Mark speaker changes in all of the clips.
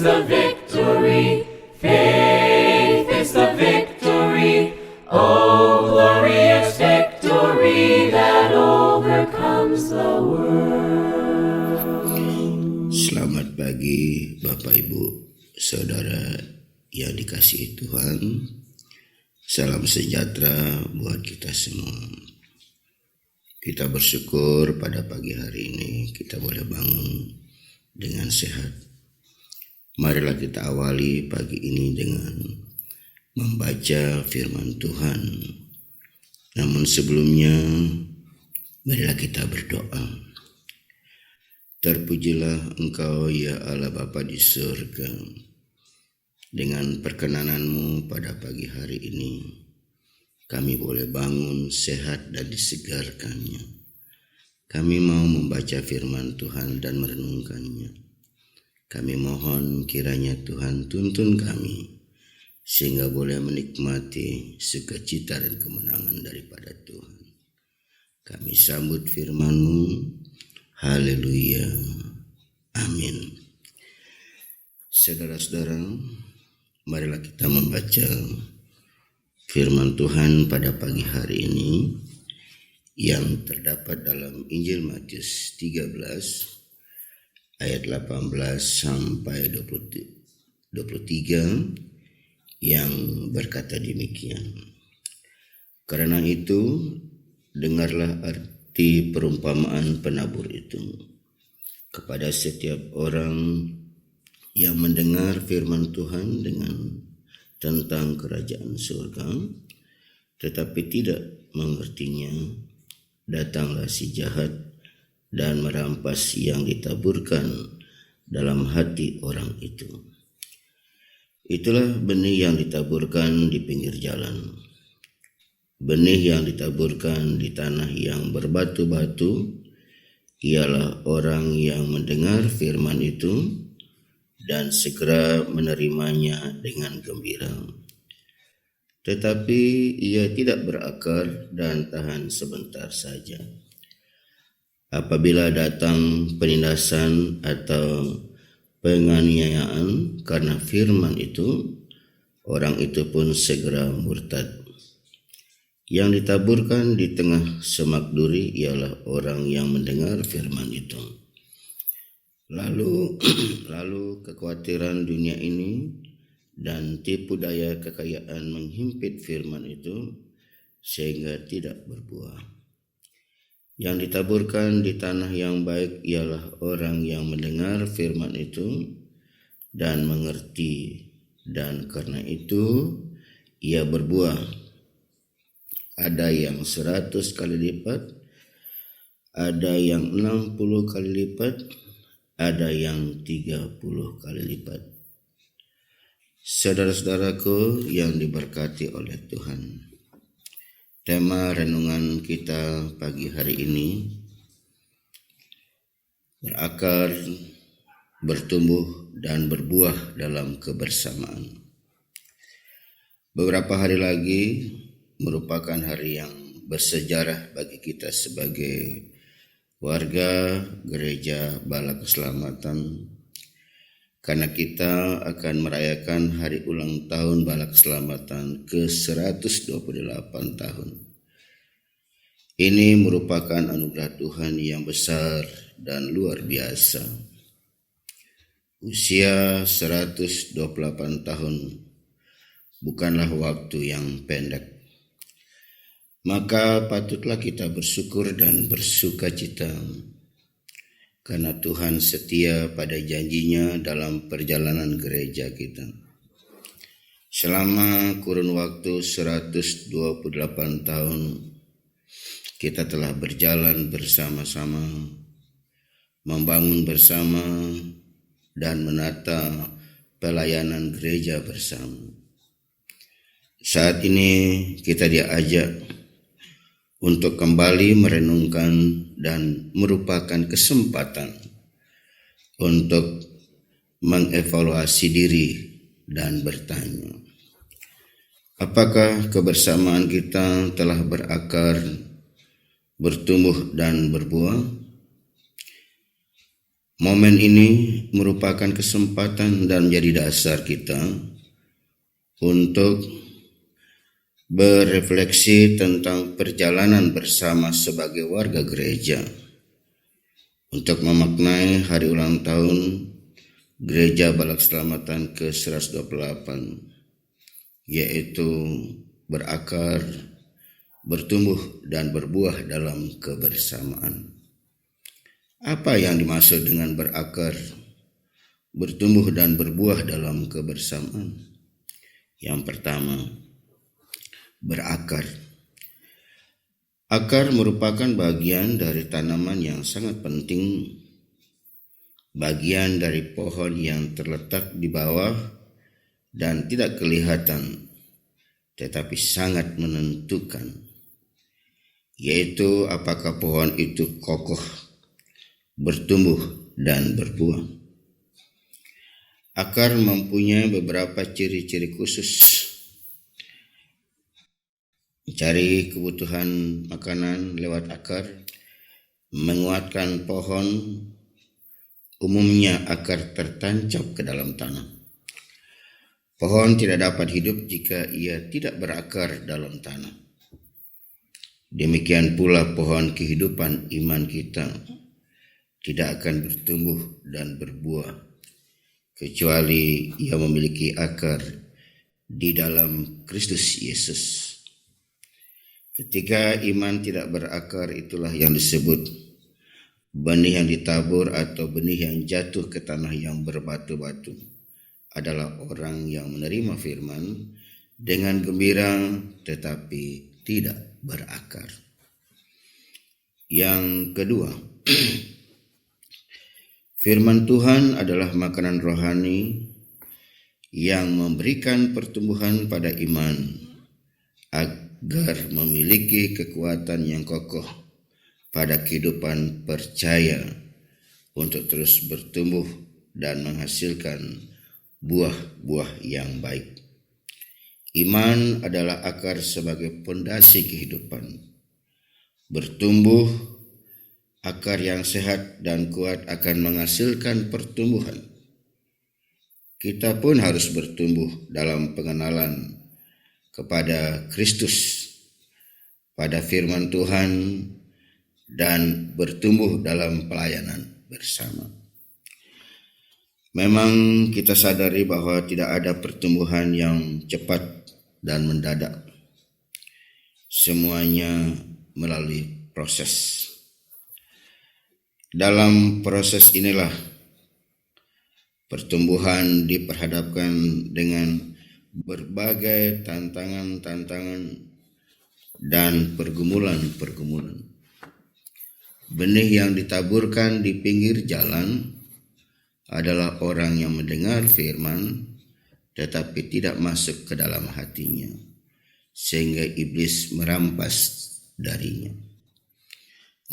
Speaker 1: the victory. Faith is the victory. Oh, glorious victory that overcomes the world.
Speaker 2: Selamat pagi Bapak Ibu Saudara yang dikasihi Tuhan. Salam sejahtera buat kita semua. Kita bersyukur pada pagi hari ini kita boleh bangun dengan sehat. Marilah kita awali pagi ini dengan membaca firman Tuhan. Namun sebelumnya, marilah kita berdoa. Terpujilah Engkau ya Allah Bapa di surga. Dengan perkenanan-Mu pada pagi hari ini, kami boleh bangun sehat dan disegarkannya. Kami mau membaca firman Tuhan dan merenungkannya. Kami mohon kiranya Tuhan tuntun kami, sehingga boleh menikmati sukacita dan kemenangan daripada Tuhan. Kami sambut firman-Mu. Haleluya. Amin. Saudara-saudara, marilah kita membaca firman Tuhan pada pagi hari ini yang terdapat dalam Injil Matius 13 ayat 18 sampai 23 yang berkata demikian. Karena itu, dengarlah arti perumpamaan penabur itu. Kepada setiap orang yang mendengar firman Tuhan tentang kerajaan surga, tetapi tidak mengertinya, datanglah si jahat dan merampas yang ditaburkan dalam hati orang itu. Itulah benih yang ditaburkan di pinggir jalan. Benih yang ditaburkan di tanah yang berbatu-batu ialah orang yang mendengar firman itu dan segera menerimanya dengan gembira. Tetapi ia tidak berakar dan tahan sebentar saja. Apabila datang penindasan atau penganiayaan karena firman itu, orang itu pun segera murtad. Yang ditaburkan di tengah semak duri ialah orang yang mendengar firman itu. Lalu kekhawatiran dunia ini dan tipu daya kekayaan menghimpit firman itu sehingga tidak berbuah. Yang ditaburkan di tanah yang baik ialah orang yang mendengar firman itu dan mengerti, dan karena itu ia berbuah. Ada yang 100 kali lipat, ada yang 60 kali lipat, ada yang 30 kali lipat. Saudara-saudaraku yang diberkati oleh Tuhan, tema renungan kita pagi hari ini, berakar, bertumbuh, dan berbuah dalam kebersamaan. Beberapa hari lagi merupakan hari yang bersejarah bagi kita sebagai warga Gereja Bala Keselamatan, karena kita akan merayakan hari ulang tahun Bala Keselamatan ke-128 tahun. Ini merupakan anugerah Tuhan yang besar dan luar biasa. Usia 128 tahun bukanlah waktu yang pendek. Maka patutlah kita bersyukur dan bersukacita karena Tuhan setia pada janjinya dalam perjalanan gereja kita. Selama kurun waktu 128 tahun, kita telah berjalan bersama-sama, membangun bersama, dan menata pelayanan gereja bersama. Saat ini kita diajak untuk kembali merenungkan dan merupakan kesempatan untuk mengevaluasi diri dan bertanya, apakah kebersamaan kita telah berakar, bertumbuh dan berbuah? Momen ini merupakan kesempatan dan menjadi dasar kita untuk berefleksi tentang perjalanan bersama sebagai warga gereja untuk memaknai hari ulang tahun Gereja Balak Selamatan ke-128, yaitu berakar, bertumbuh, dan berbuah dalam kebersamaan. Apa yang dimaksud dengan berakar, bertumbuh, dan berbuah dalam kebersamaan? Yang pertama, berakar. Akar merupakan bagian dari tanaman yang sangat penting, bagian dari pohon yang terletak di bawah dan tidak kelihatan, tetapi sangat menentukan, yaitu apakah pohon itu kokoh, bertumbuh, dan berbuah. Akar mempunyai beberapa ciri-ciri khusus. Mencari kebutuhan makanan lewat akar, menguatkan pohon. Umumnya akar tertancap ke dalam tanah. Pohon tidak dapat hidup jika ia tidak berakar dalam tanah. Demikian pula pohon kehidupan iman kita tidak akan bertumbuh dan berbuah kecuali ia memiliki akar di dalam Kristus Yesus. Ketika iman tidak berakar, itulah yang disebut benih yang ditabur atau benih yang jatuh ke tanah yang berbatu-batu adalah orang yang menerima firman dengan gembira tetapi tidak berakar. Yang kedua, firman Tuhan adalah makanan rohani yang memberikan pertumbuhan pada iman agar memiliki kekuatan yang kokoh pada kehidupan percaya untuk terus bertumbuh dan menghasilkan buah-buah yang baik. Iman adalah akar sebagai pondasi kehidupan. Bertumbuh, akar yang sehat dan kuat akan menghasilkan pertumbuhan. Kita pun harus bertumbuh dalam pengenalan kepada Kristus, pada firman Tuhan, dan bertumbuh dalam pelayanan bersama. Memang kita sadari bahwa tidak ada pertumbuhan yang cepat dan mendadak. Semuanya melalui proses. Dalam proses inilah pertumbuhan diperhadapkan dengan berbagai tantangan-tantangan dan pergumulan-pergumulan. Benih yang ditaburkan di pinggir jalan adalah orang yang mendengar firman tetapi tidak masuk ke dalam hatinya, sehingga iblis merampas darinya.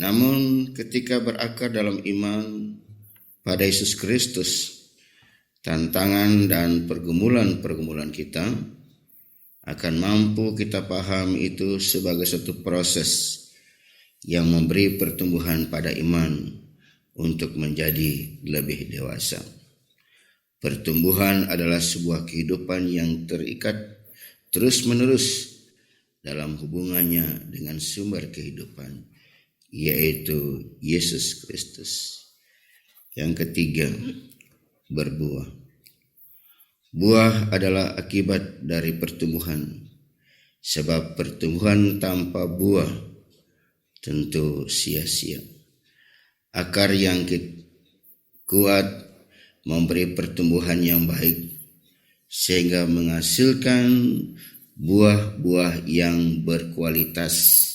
Speaker 2: Namun ketika berakar dalam iman pada Yesus Kristus, tantangan dan pergumulan-pergumulan kita akan mampu kita paham itu sebagai satu proses yang memberi pertumbuhan pada iman untuk menjadi lebih dewasa. Pertumbuhan adalah sebuah kehidupan yang terikat terus-menerus dalam hubungannya dengan sumber kehidupan, yaitu Yesus Kristus. Yang ketiga, berbuah. Buah adalah akibat dari pertumbuhan, sebab pertumbuhan tanpa buah tentu sia-sia. Akar yang kuat memberi pertumbuhan yang baik sehingga menghasilkan buah-buah yang berkualitas.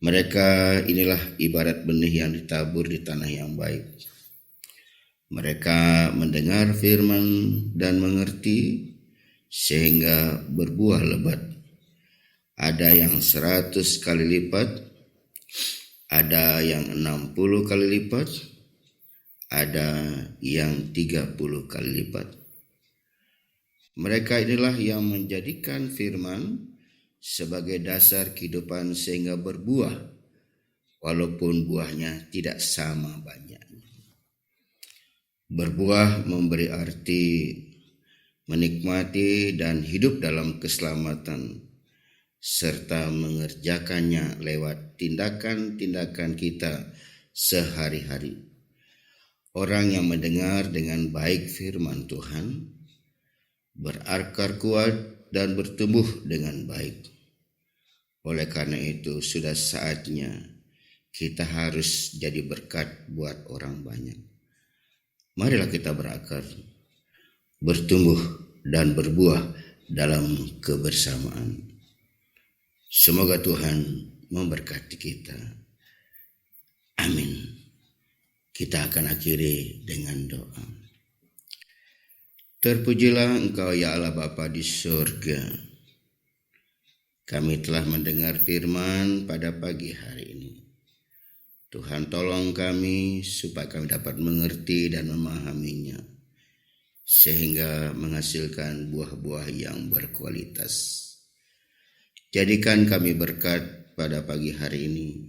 Speaker 2: Mereka inilah ibarat benih yang ditabur di tanah yang baik. Mereka mendengar firman dan mengerti sehingga berbuah lebat. Ada yang 100 kali lipat, ada yang 60 kali lipat, ada yang 30 kali lipat. Mereka inilah yang menjadikan firman sebagai dasar kehidupan sehingga berbuah, walaupun buahnya tidak sama banyaknya. Berbuah memberi arti menikmati dan hidup dalam keselamatan, serta mengerjakannya lewat tindakan-tindakan kita sehari-hari. Orang yang mendengar dengan baik firman Tuhan, berakar kuat dan bertumbuh dengan baik. Oleh karena itu, sudah saatnya kita harus jadi berkat buat orang banyak. Marilah kita berakar, bertumbuh dan berbuah dalam kebersamaan. Semoga Tuhan memberkati kita. Amin. Kita akan akhiri dengan doa. Terpujilah Engkau ya Allah Bapa di surga. Kami telah mendengar firman pada pagi hari ini. Tuhan tolong kami supaya kami dapat mengerti dan memahaminya, sehingga menghasilkan buah-buah yang berkualitas. Jadikan kami berkat pada pagi hari ini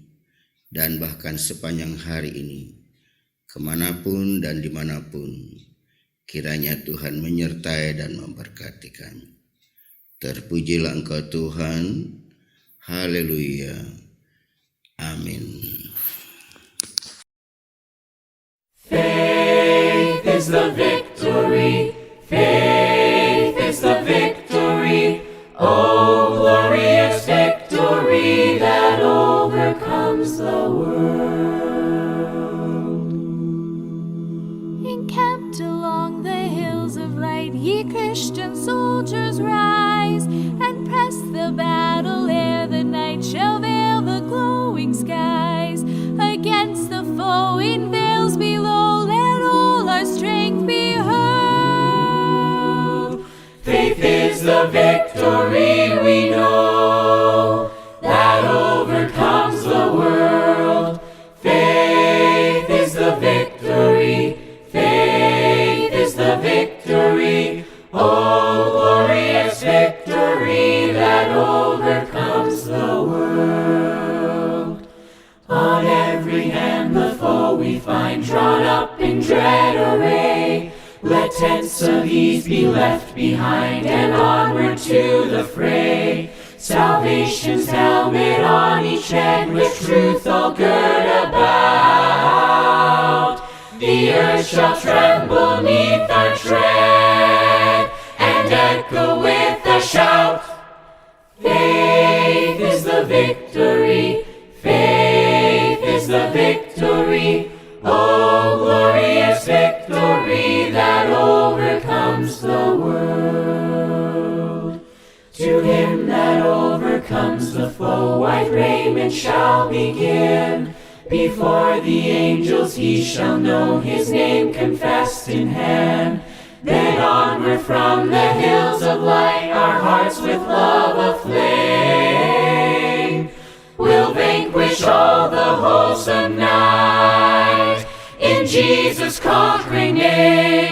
Speaker 2: dan bahkan sepanjang hari ini, kemanapun dan dimanapun, kiranya Tuhan menyertai dan memberkati kami. Terpujilah Engkau Tuhan. Haleluya. Amin.
Speaker 1: Faith is the victory. Faith is the victory. Oh, glorious victory that overcomes the world.
Speaker 3: Encamped along the hills of light, ye Christian soldiers rise, and press the battle ere the night shall veil the glowing skies. Against the foe in veils below, let all our strength be hurled.
Speaker 1: Faith is the victory we know that overcomes the world. Faith is the victory. Faith is the victory. Oh, glorious victory that overcomes the world. On every hand the foe we find drawn up in dread array. Let tents of ease be left behind and onward to the fray. Salvation's helmet on each head, with truth all girt about. The earth shall tremble neath our tread, and echo with a shout. Faith is the victory. Faith is the victory. Oh, glorious victory that overcomes the world. To him that overcomes the foe, white raiment shall begin. Before the angels he shall know his name confessed in hand. Then onward from the hills of light, our hearts with love aflame, we'll vanquish all the wholesome night in Jesus' conquering name.